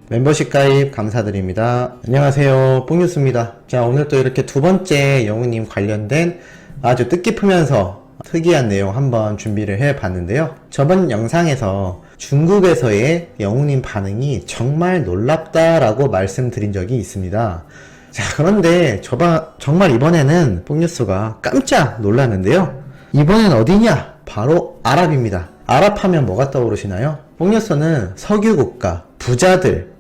멤버십 가입 감사드립니다. 안녕하세요, 뽕뉴스입니다. 자, 오늘 또 이렇게 두 번째 영웅님 관련된 아주 뜻깊으면서 특이한 내용 한번 준비를 해봤는데요. 저번 영상에서 중국에서의 영웅님 반응이 정말 놀랍다라고 말씀드린 적이 있습니다. 자, 그런데 정말 이번에는 뽕뉴스가 깜짝 놀랐는데요. 이번엔 어디냐? 바로 아랍입니다. 아랍 하면 뭐가 떠오르시나요? 뽕뉴스는 석유국가, 부자들,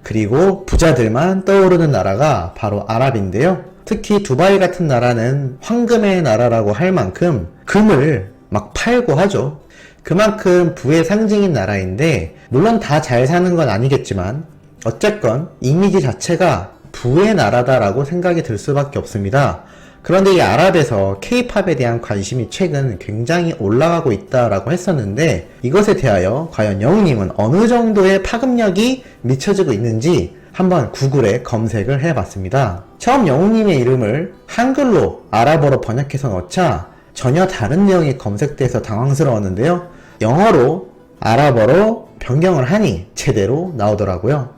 그리고 부자들만 떠오르는 나라가 바로 아랍인데요. 특히 두바이 같은 나라는 황금의 나라라고 할 만큼 금을 막 팔고 하죠. 그만큼 부의 상징인 나라인데, 물론 다 잘 사는 건 아니겠지만 어쨌건 이미지 자체가 부의 나라다라고 생각이 들 수밖에 없습니다. 그런데 이 아랍에서 K-팝에 대한 관심이 최근 굉장히 올라가고 있다라고 했었는데, 이것에 대하여 과연 영웅님은 어느 정도의 파급력이 미쳐지고 있는지 한번 구글에 검색을 해봤습니다. 처음 영웅님의 이름을 한글로 아랍어로 번역해서 넣자 전혀 다른 내용이 검색돼서 당황스러웠는데요. 영어로 아랍어로 변경을 하니 제대로 나오더라고요.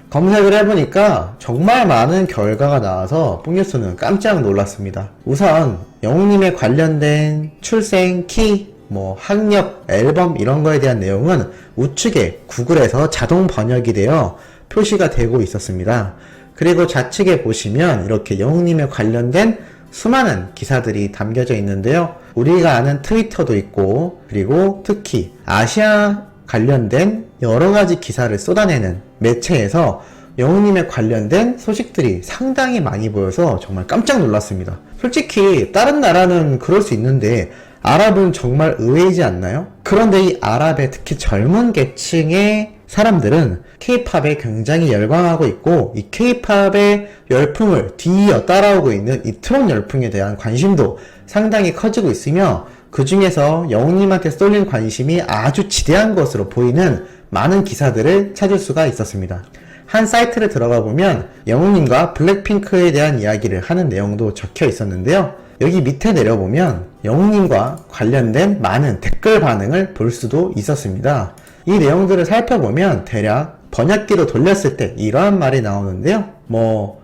검색을 해보니까 정말 많은 결과가 나와서 뽕뉴스는 깜짝 놀랐습니다. 우선 영웅님에 관련된 출생, 키, 학력, 앨범 이런 거에 대한 내용은 우측에 구글에서 자동 번역이 되어 표시가 되고 있었습니다. 그리고 좌측에 보시면 이렇게 영웅님에 관련된 수많은 기사들이 담겨져 있는데요. 우리가 아는 트위터도 있고, 그리고 특히 아시아 관련된 여러가지 기사를 쏟아내는 매체에서 영웅님에 관련된 소식들이 상당히 많이 보여서 정말 깜짝 놀랐습니다. 솔직히 다른 나라는 그럴 수 있는데 아랍은 정말 의외이지 않나요? 그런데 이 아랍의 특히 젊은 계층의 사람들은 K-팝에 굉장히 열광하고 있고, 이 K-팝의 열풍을 뒤이어 따라오고 있는 이 트롯 열풍에 대한 관심도 상당히 커지고 있으며, 그 중에서 영웅님한테 쏠린 관심이 아주 지대한 것으로 보이는 많은 기사들을 찾을 수가 있었습니다. 한 사이트를 들어가 보면 영웅님과 블랙핑크에 대한 이야기를 하는 내용도 적혀 있었는데요. 여기 밑에 내려보면 영웅님과 관련된 많은 댓글 반응을 볼 수도 있었습니다. 이 내용들을 살펴보면 대략 번역기로 돌렸을 때 이러한 말이 나오는데요.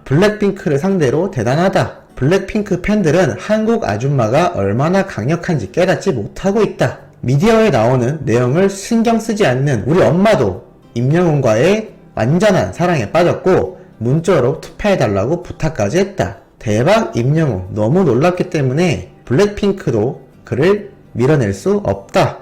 블랙핑크를 상대로 대단하다. 블랙핑크 팬들은 한국 아줌마가 얼마나 강력한지 깨닫지 못하고 있다. 미디어에 나오는 내용을 신경 쓰지 않는 우리 엄마도 임영웅과의 완전한 사랑에 빠졌고 문자로 투표해달라고 부탁까지 했다. 대박 임영웅, 너무 놀랍기 때문에 블랙핑크도 그를 밀어낼 수 없다.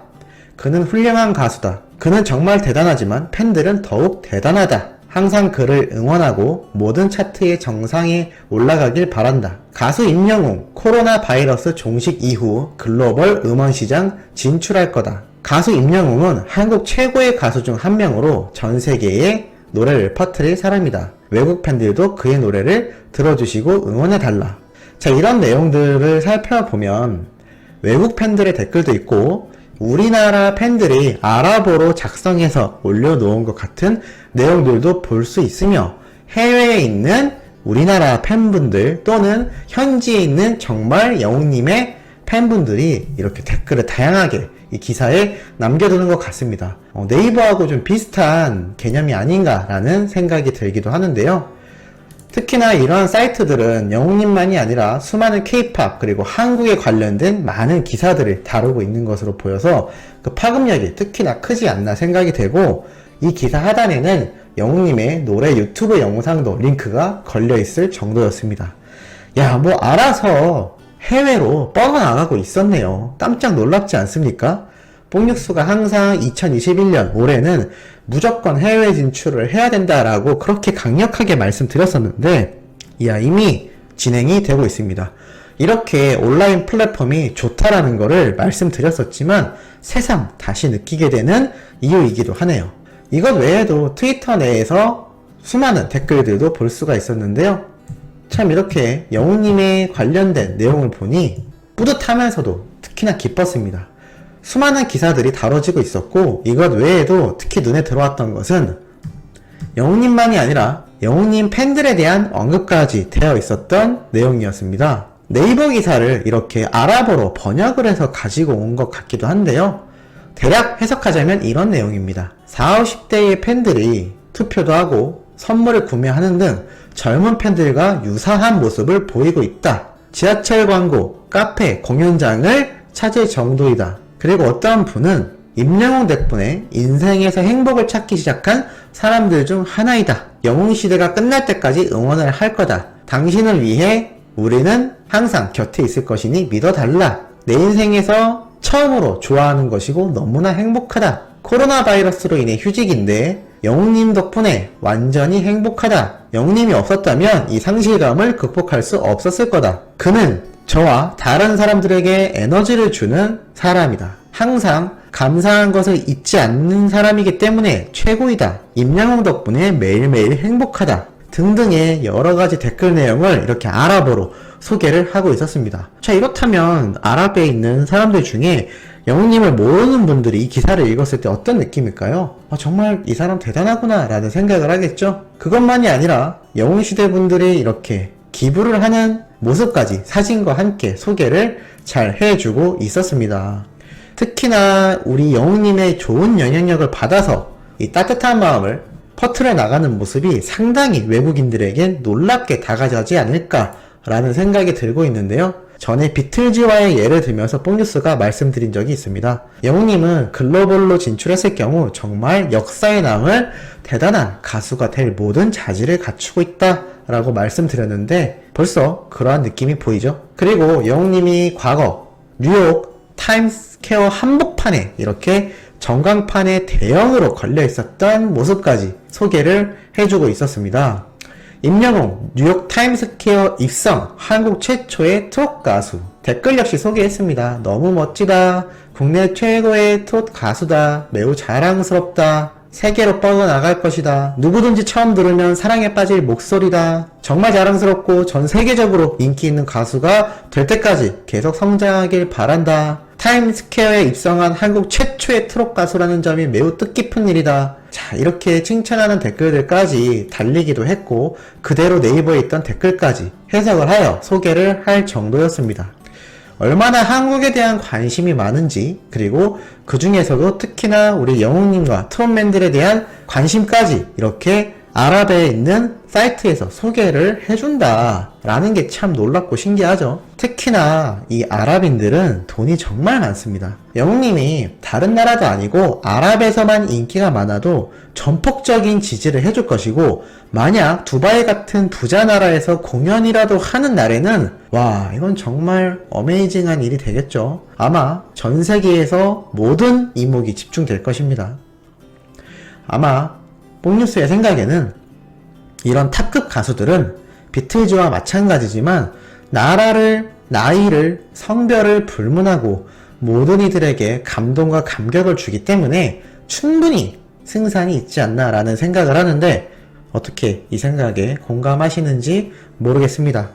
그는 훌륭한 가수다. 그는 정말 대단하지만 팬들은 더욱 대단하다. 항상 그를 응원하고 모든 차트의 정상에 올라가길 바란다. 가수 임영웅, 코로나 바이러스 종식 이후 글로벌 음원 시장 진출할 거다. 가수 임영웅은 한국 최고의 가수 중 한 명으로 전 세계에 노래를 퍼뜨릴 사람이다. 외국 팬들도 그의 노래를 들어주시고 응원해달라. 자, 이런 내용들을 살펴보면 외국 팬들의 댓글도 있고, 우리나라 팬들이 아랍어로 작성해서 올려놓은 것 같은 내용들도 볼 수 있으며, 해외에 있는 우리나라 팬분들 또는 현지에 있는 정말 영웅님의 팬분들이 이렇게 댓글을 다양하게 이 기사에 남겨두는 것 같습니다. 네이버하고 좀 비슷한 개념이 아닌가라는 생각이 들기도 하는데요. 특히나 이러한 사이트들은 영웅님만이 아니라 수많은 K-팝 그리고 한국에 관련된 많은 기사들을 다루고 있는 것으로 보여서 그 파급력이 특히나 크지 않나 생각이 되고, 이 기사 하단에는 영웅님의 노래 유튜브 영상도 링크가 걸려있을 정도였습니다. 알아서 해외로 뻗어나가고 있었네요. 깜짝 놀랍지 않습니까? 뽕뉴스가 항상 2021년 올해는 무조건 해외 진출을 해야 된다라고 그렇게 강력하게 말씀드렸었는데, 이미 진행이 되고 있습니다. 이렇게 온라인 플랫폼이 좋다라는 거를 말씀드렸었지만 새삼 다시 느끼게 되는 이유이기도 하네요. 이것 외에도 트위터 내에서 수많은 댓글들도 볼 수가 있었는데요. 참 이렇게 영웅님에 관련된 내용을 보니 뿌듯하면서도 특히나 기뻤습니다. 수많은 기사들이 다뤄지고 있었고, 이것 외에도 특히 눈에 들어왔던 것은 영웅님만이 아니라 영웅님 팬들에 대한 언급까지 되어 있었던 내용이었습니다. 네이버 기사를 이렇게 아랍어로 번역을 해서 가지고 온 것 같기도 한데요. 대략 해석하자면 이런 내용입니다. 40, 50대의 팬들이 투표도 하고 선물을 구매하는 등 젊은 팬들과 유사한 모습을 보이고 있다. 지하철 광고, 카페, 공연장을 찾을 정도이다. 그리고 어떠한 분은 임영웅 덕분에 인생에서 행복을 찾기 시작한 사람들 중 하나이다. 영웅 시대가 끝날 때까지 응원을 할 거다. 당신을 위해 우리는 항상 곁에 있을 것이니 믿어달라. 내 인생에서 처음으로 좋아하는 것이고 너무나 행복하다. 코로나 바이러스로 인해 휴직인데 영웅님 덕분에 완전히 행복하다. 영웅님이 없었다면 이 상실감을 극복할 수 없었을 거다. 그는 저와 다른 사람들에게 에너지를 주는 사람이다. 항상 감사한 것을 잊지 않는 사람이기 때문에 최고이다. 임영웅 덕분에 매일매일 행복하다. 등등의 여러가지 댓글 내용을 이렇게 아랍어로 소개를 하고 있었습니다. 자, 이렇다면 아랍에 있는 사람들 중에 영웅님을 모르는 분들이 이 기사를 읽었을 때 어떤 느낌일까요? 정말 이 사람 대단하구나 라는 생각을 하겠죠? 그것만이 아니라 영웅시대 분들이 이렇게 기부를 하는 모습까지 사진과 함께 소개를 잘 해주고 있었습니다. 특히나 우리 영웅님의 좋은 영향력을 받아서 이 따뜻한 마음을 퍼트려 나가는 모습이 상당히 외국인들에겐 놀랍게 다가가지 않을까라는 생각이 들고 있는데요. 전에 비틀즈와의 예를 들면서 뽕뉴스가 말씀드린 적이 있습니다. 영웅님은 글로벌로 진출했을 경우 정말 역사에 남을 대단한 가수가 될 모든 자질을 갖추고 있다 라고 말씀드렸는데 벌써 그러한 느낌이 보이죠. 그리고 영웅님이 과거 뉴욕 타임스퀘어 한복판에 이렇게 전광판에 대형으로 걸려 있었던 모습까지 소개를 해주고 있었습니다. 임영웅 뉴욕 타임스퀘어 입성 한국 최초의 트롯 가수. 댓글 역시 소개했습니다. 너무 멋지다. 국내 최고의 트롯 가수다. 매우 자랑스럽다. 세계로 뻗어나갈 것이다. 누구든지 처음 들으면 사랑에 빠질 목소리다. 정말 자랑스럽고 전 세계적으로 인기 있는 가수가 될 때까지 계속 성장하길 바란다. 타임스퀘어에 입성한 한국 최초의 트롯 가수라는 점이 매우 뜻깊은 일이다. 자, 이렇게 칭찬하는 댓글들까지 달리기도 했고 그대로 네이버에 있던 댓글까지 해석을 하여 소개를 할 정도였습니다. 얼마나 한국에 대한 관심이 많은지, 그리고 그 중에서도 특히나 우리 영웅님과 트롯맨들에 대한 관심까지 이렇게 아랍에 있는 사이트에서 소개를 해준다 라는 게 참 놀랍고 신기하죠. 특히나 이 아랍인들은 돈이 정말 많습니다. 영웅님이 다른 나라도 아니고 아랍에서만 인기가 많아도 전폭적인 지지를 해줄 것이고, 만약 두바이 같은 부자 나라에서 공연이라도 하는 날에는 와, 이건 정말 어메이징한 일이 되겠죠. 아마 전 세계에서 모든 이목이 집중될 것입니다. 아마 뽕뉴스의 생각에는 이런 탑급 가수들은 비틀즈와 마찬가지지만 나라를, 나이를, 성별을 불문하고 모든 이들에게 감동과 감격을 주기 때문에 충분히 승산이 있지 않나 라는 생각을 하는데 어떻게 이 생각에 공감하시는지 모르겠습니다.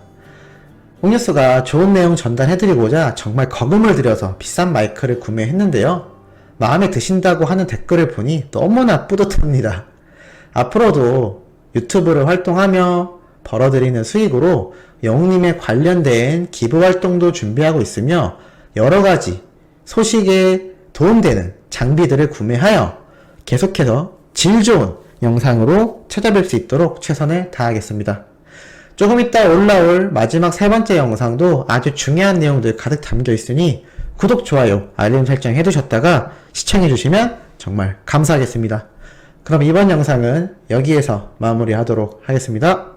뽕뉴스가 좋은 내용 전달해드리고자 정말 거금을 들여서 비싼 마이크를 구매했는데요. 마음에 드신다고 하는 댓글을 보니 너무나 뿌듯합니다. 앞으로도 유튜브를 활동하며 벌어들이는 수익으로 영웅님에 관련된 기부 활동도 준비하고 있으며 여러가지 소식에 도움되는 장비들을 구매하여 계속해서 질 좋은 영상으로 찾아뵐 수 있도록 최선을 다하겠습니다. 조금 이따 올라올 마지막 세 번째 영상도 아주 중요한 내용들 가득 담겨 있으니 구독, 좋아요, 알림 설정 해두셨다가 시청해주시면 정말 감사하겠습니다. 그럼 이번 영상은 여기에서 마무리하도록 하겠습니다.